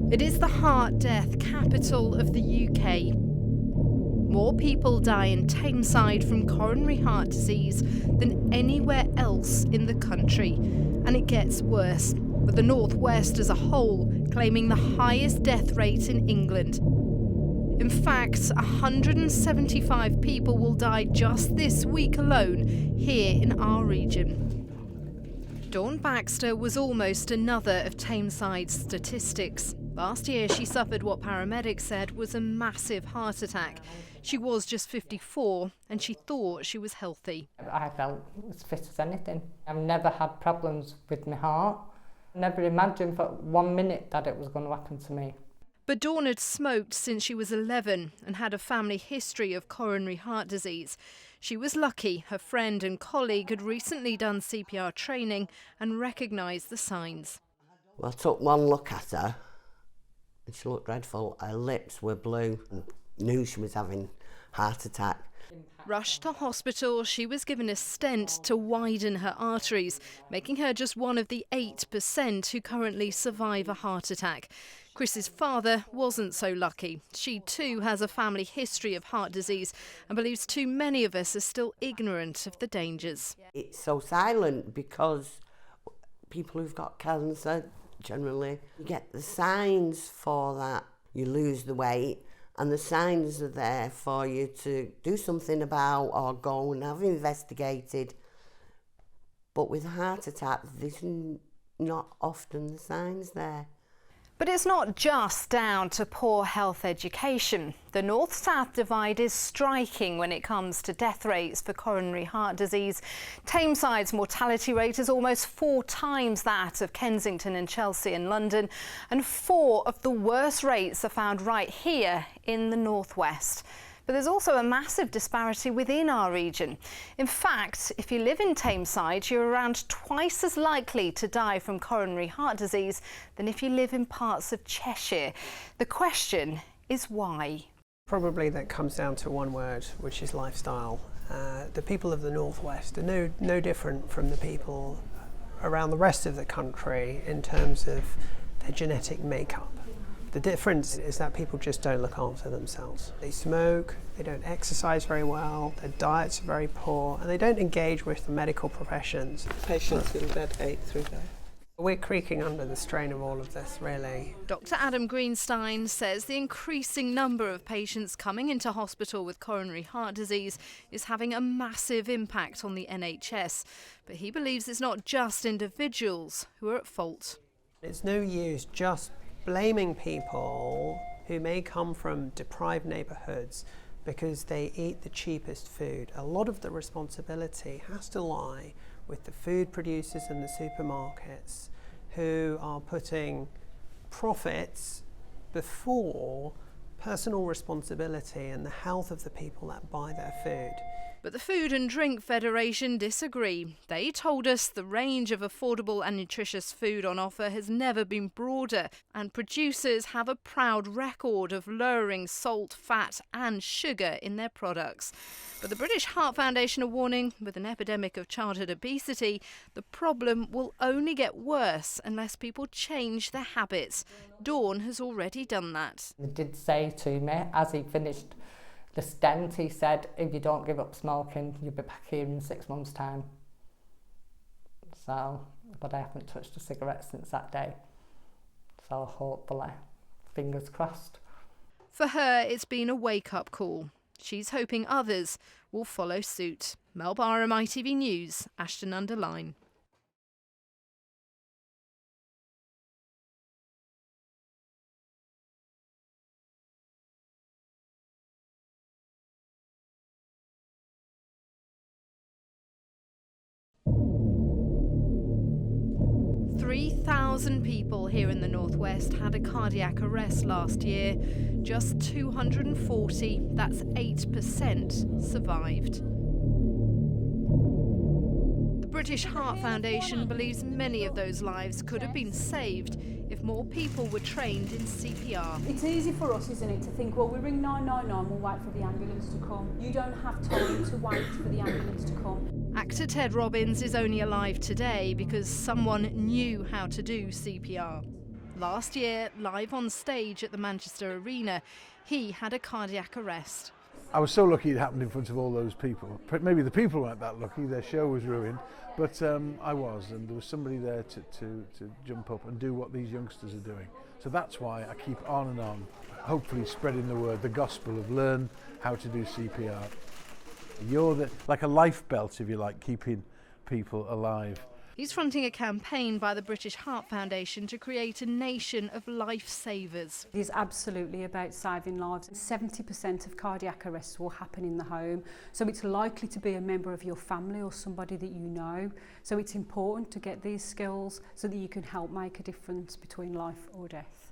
It is the heart death capital of the UK. More people die in Tameside from coronary heart disease than anywhere else in the country. And it gets worse, with the North West as a whole claiming the highest death rate in England. In fact, 175 people will die just this week alone here in our region. Dawn Baxter was almost another of Tameside's statistics. Last year, she suffered what paramedics said was a massive heart attack. She was just 54 and she thought she was healthy. I felt as fit as anything. I've never had problems with my heart. Never imagined for 1 minute that it was going to happen to me. But Dawn had smoked since she was 11 and had a family history of coronary heart disease. She was lucky her friend and colleague had recently done CPR training and recognised the signs. Well, I took one look at her and she looked dreadful. Her lips were blue and knew she was having a heart attack. Rushed to hospital, she was given a stent to widen her arteries, making her just one of the 8% who currently survive a heart attack. Chris's father wasn't so lucky. She too has a family history of heart disease and believes too many of us are still ignorant of the dangers. It's so silent because people who've got cancer, generally, you get the signs for that. You lose the weight and the signs are there for you to do something about or go and have investigated. But with a heart attack, there's not often the signs there. But it's not just down to poor health education. The north-south divide is striking when it comes to death rates for coronary heart disease. Tameside's mortality rate is almost 4 times that of Kensington and Chelsea and London, and 4 of the worst rates are found right here in the northwest. But there's also a massive disparity within our region. In fact, if you live in Tameside, you're around twice as likely to die from coronary heart disease than if you live in parts of Cheshire. The question is why? Probably that comes down to one word, which is lifestyle. The people of the northwest are no different from the people around the rest of the country in terms of their genetic makeup. The difference is that people just don't look after themselves. They smoke, they don't exercise very well, their diets are very poor, and they don't engage with the medical professions. Patients in bed 8 through day. We're creaking under the strain of all of this, really. Dr. Adam Greenstein says the increasing number of patients coming into hospital with coronary heart disease is having a massive impact on the NHS. But he believes it's not just individuals who are at fault. It's no use just blaming people who may come from deprived neighbourhoods because they eat the cheapest food. A lot of the responsibility has to lie with the food producers and the supermarkets who are putting profits before personal responsibility and the health of the people that buy their food. But the Food and Drink Federation disagree. They told us the range of affordable and nutritious food on offer has never been broader, and producers have a proud record of lowering salt, fat and sugar in their products. But the British Heart Foundation are warning, with an epidemic of childhood obesity, the problem will only get worse unless people change their habits. Dawn has already done that. He did say to me, as he finished the stent, he said, if you don't give up smoking, you'll be back here in 6 months' time. So, but I haven't touched a cigarette since that day. So hopefully, fingers crossed. For her, it's been a wake-up call. She's hoping others will follow suit. Mel Barham, ITV News, Ashton-under-Lyne. "3,000 people here in the northwest had a cardiac arrest last year. Just 240, that's 8%, survived. The British Heart Foundation believes many of those lives could have been saved if more people were trained in CPR. It's easy for us, isn't it, to think, well, we ring 999, we'll wait for the ambulance to come. You don't have time to wait for the ambulance to come. Actor Ted Robbins is only alive today because someone knew how to do CPR. Last year, live on stage at the Manchester Arena, he had a cardiac arrest. I was so lucky it happened in front of all those people. Maybe the people weren't that lucky, their show was ruined, but I was, and there was somebody there to jump up and do what these youngsters are doing. So that's why I keep on and on, hopefully spreading the word, the gospel of learn how to do CPR. You're like a life belt, if you like, keeping people alive. He's fronting a campaign by the British Heart Foundation to create a nation of lifesavers. It is absolutely about saving lives. 70% of cardiac arrests will happen in the home, so it's likely to be a member of your family or somebody that you know. So it's important to get these skills so that you can help make a difference between life or death.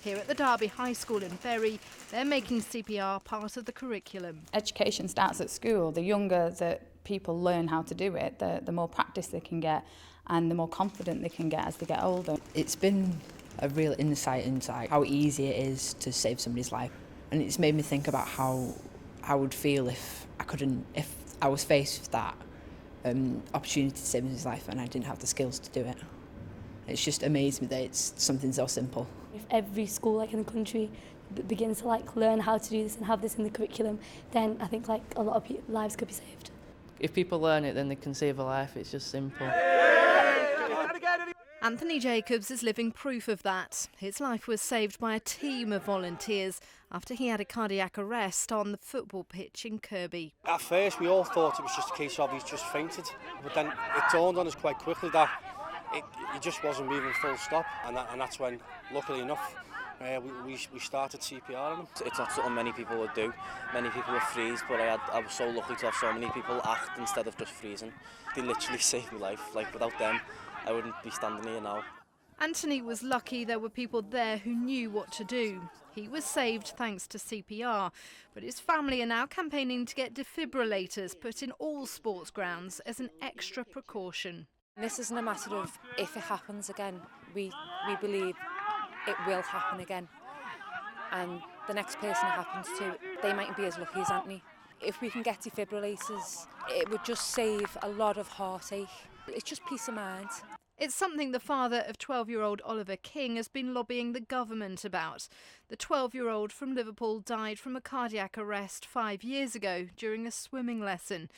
Here at the Derby High School in Bury, they're making CPR part of the curriculum. Education starts at school. The younger that people learn how to do it, the more practice they can get and the more confident they can get as they get older. It's been a real insight into how easy it is to save somebody's life, and it's made me think about how I would feel if I was faced with that opportunity to save somebody's life and I didn't have the skills to do it. It's just amazed me that it's something so simple. If every school in the country begins to learn how to do this and have this in the curriculum, then I think a lot of lives could be saved. If people learn it, then they can save a life. It's just simple. Anthony Jacobs is living proof of that. His life was saved by a team of volunteers after he had a cardiac arrest on the football pitch in Kirby. At first we all thought it was just a case of he's just fainted, but then it dawned on us quite quickly that he just wasn't moving full stop, and that's when, luckily enough, we started CPR on him. It's not something many people would do. Many people would freeze, but I was so lucky to have so many people act instead of just freezing. They literally saved my life. Without them, I wouldn't be standing here now. Anthony was lucky there were people there who knew what to do. He was saved thanks to CPR, but his family are now campaigning to get defibrillators put in all sports grounds as an extra precaution. This isn't a matter of if it happens again. We believe it will happen again. And the next person it happens to, they mightn't be as lucky as Anthony. If we can get defibrillators, it would just save a lot of heartache. It's just peace of mind. It's something the father of 12-year-old Oliver King has been lobbying the government about. The 12-year-old from Liverpool died from a cardiac arrest 5 years ago during a swimming lesson.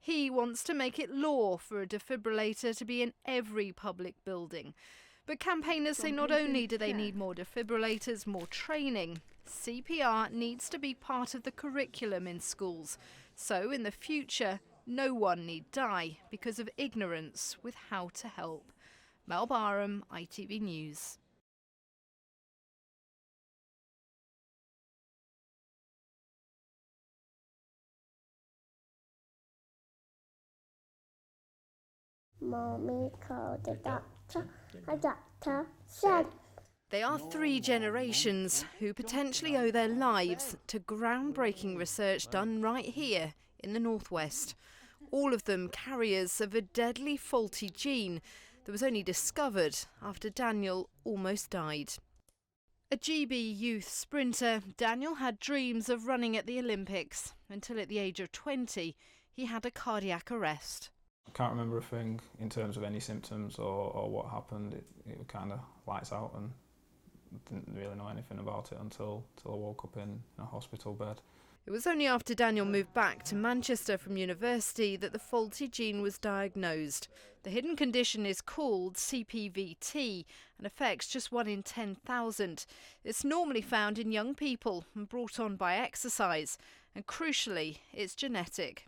He wants to make it law for a defibrillator to be in every public building. But campaigners say not only do they need more defibrillators, more training, CPR needs to be part of the curriculum in schools. So in the future, no one need die because of ignorance with how to help. Mel Barham, ITV News. Mommy called the doctor said. They are 3 generations who potentially owe their lives to groundbreaking research done right here in the northwest. All of them carriers of a deadly faulty gene that was only discovered after Daniel almost died. A GB youth sprinter, Daniel had dreams of running at the Olympics until at the age of 20 he had a cardiac arrest. I can't remember a thing in terms of any symptoms or what happened. It kind of lights out, and didn't really know anything about it until I woke up in a hospital bed. It was only after Daniel moved back to Manchester from university that the faulty gene was diagnosed. The hidden condition is called CPVT and affects just 1 in 10,000. It's normally found in young people and brought on by exercise, and crucially, it's genetic.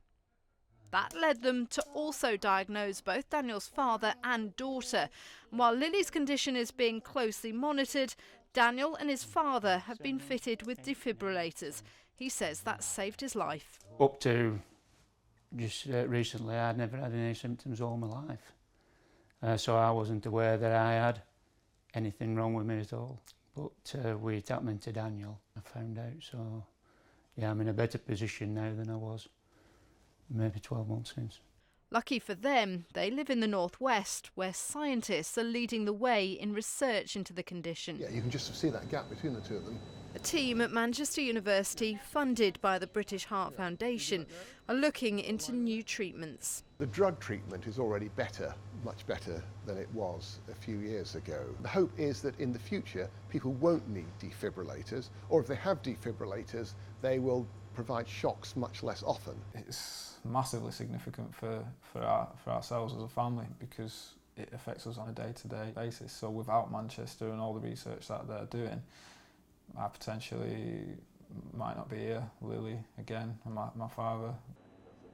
That led them to also diagnose both Daniel's father and daughter. And while Lily's condition is being closely monitored, Daniel and his father have been fitted with defibrillators. He says that saved his life. Up to just recently, I'd never had any symptoms all my life. So I wasn't aware that I had anything wrong with me at all. But we tapped into Daniel, I found out. So yeah, I'm in a better position now than I was maybe 12 months since. Lucky for them, they live in the northwest, where scientists are leading the way in research into the condition. Yeah, you can just see that gap between the two of them. A team at Manchester University, funded by the British Heart Foundation, are looking into new treatments. The drug treatment is already better much better than it was a few years ago. The hope is that in the future people won't need defibrillators, or if they have defibrillators, they will provide shocks much less often. It's massively significant for ourselves as a family because it affects us on a day-to-day basis. So without Manchester and all the research that they're doing, I potentially might not be here, Lily again, and my father.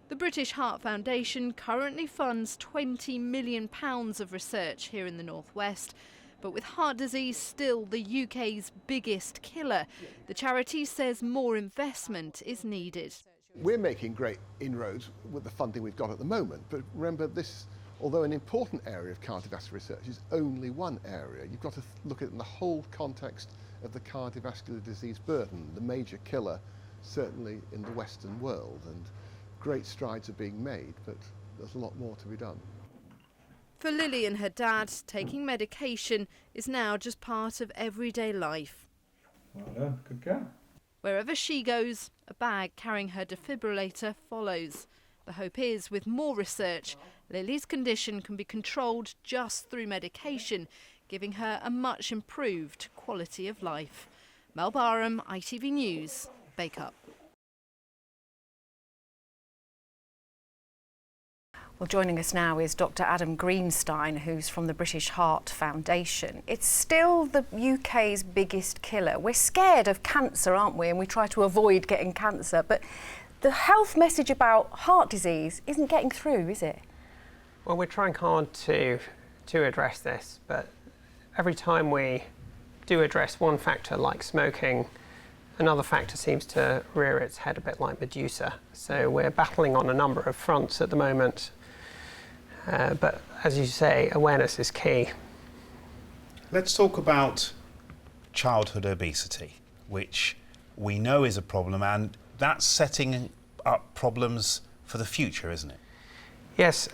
The British Heart Foundation currently funds £20 million of research here in the Northwest. But with heart disease still the UK's biggest killer, the charity says more investment is needed. We're making great inroads with the funding we've got at the moment, but remember this, although an important area of cardiovascular research, is only one area. You've got to look at it in the whole context of the cardiovascular disease burden, the major killer certainly in the Western world, and great strides are being made, but there's a lot more to be done. For Lily and her dad, taking medication is now just part of everyday life. Well done, good girl. Wherever she goes, a bag carrying her defibrillator follows. The hope is, with more research, Lily's condition can be controlled just through medication, giving her a much improved quality of life. Mel Barham, ITV News, Bacup. Well, joining us now is Dr. Adam Greenstein, who's from the British Heart Foundation. It's still the UK's biggest killer. We're scared of cancer, aren't we? And we try to avoid getting cancer. But the health message about heart disease isn't getting through, is it? Well, we're trying hard to address this, but every time we do address one factor like smoking, another factor seems to rear its head a bit like Medusa. So we're battling on a number of fronts at the moment. But as you say, awareness is key. Let's talk about childhood obesity, which we know is a problem, and that's setting up problems for the future, isn't it? Yes,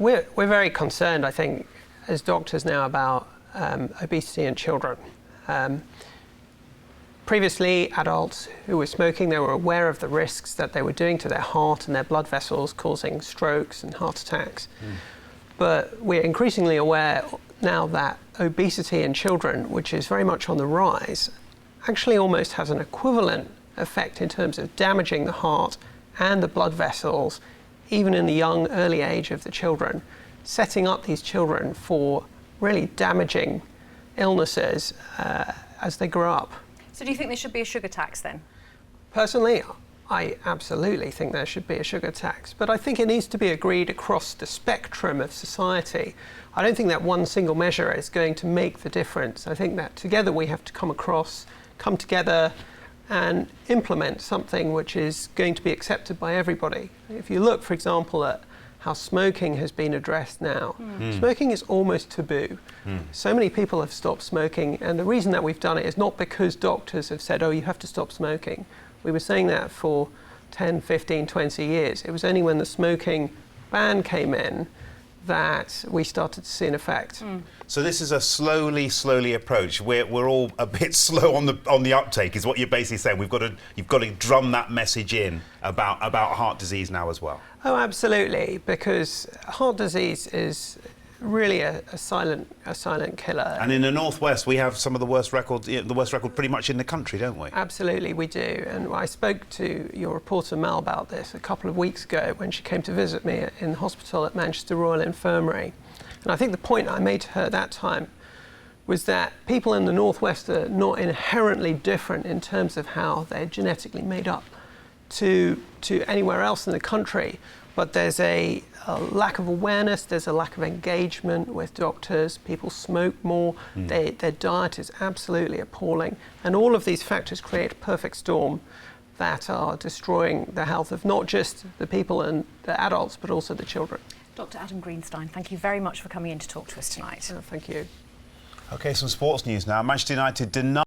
we're very concerned, I think, as doctors now about obesity in children. Previously, adults who were smoking, they were aware of the risks that they were doing to their heart and their blood vessels, causing strokes and heart attacks. But we're increasingly aware now that obesity in children, which is very much on the rise, actually almost has an equivalent effect in terms of damaging the heart and the blood vessels, even in the young, early age of the children, setting up these children for really damaging illnesses as they grow up. So do you think there should be a sugar tax then? Personally, I absolutely think there should be a sugar tax, but I think it needs to be agreed across the spectrum of society. I don't think that one single measure is going to make the difference. I think that together we have to come together and implement something which is going to be accepted by everybody. If you look, for example, at how smoking has been addressed now. Smoking is almost taboo. So many people have stopped smoking, and the reason that we've done it is not because doctors have said, oh, you have to stop smoking. We were saying that for 10, 15, 20 years. It was only when the smoking ban came in that we started to see an effect. So this is a slowly approach. We're all a bit slow on the uptake, is what you're basically saying. You've got to drum that message in about heart disease now as well. Oh, absolutely, because heart disease is really a silent killer. And in the Northwest, we have some of the worst record pretty much in the country, don't we? Absolutely, we do. And I spoke to your reporter Mel about this a couple of weeks ago when she came to visit me in the hospital at Manchester Royal Infirmary. And I think the point I made to her at that time was that people in the Northwest are not inherently different in terms of how they're genetically made up to anywhere else in the country. But there's a lack of awareness, there's a lack of engagement with doctors, people smoke more, their diet is absolutely appalling, and all of these factors create a perfect storm that are destroying the health of not just the people and the adults, but also the children. Dr. Adam Greenstein, thank you very much for coming in to talk to us tonight. Thank you. OK, some sports news now. Manchester United deny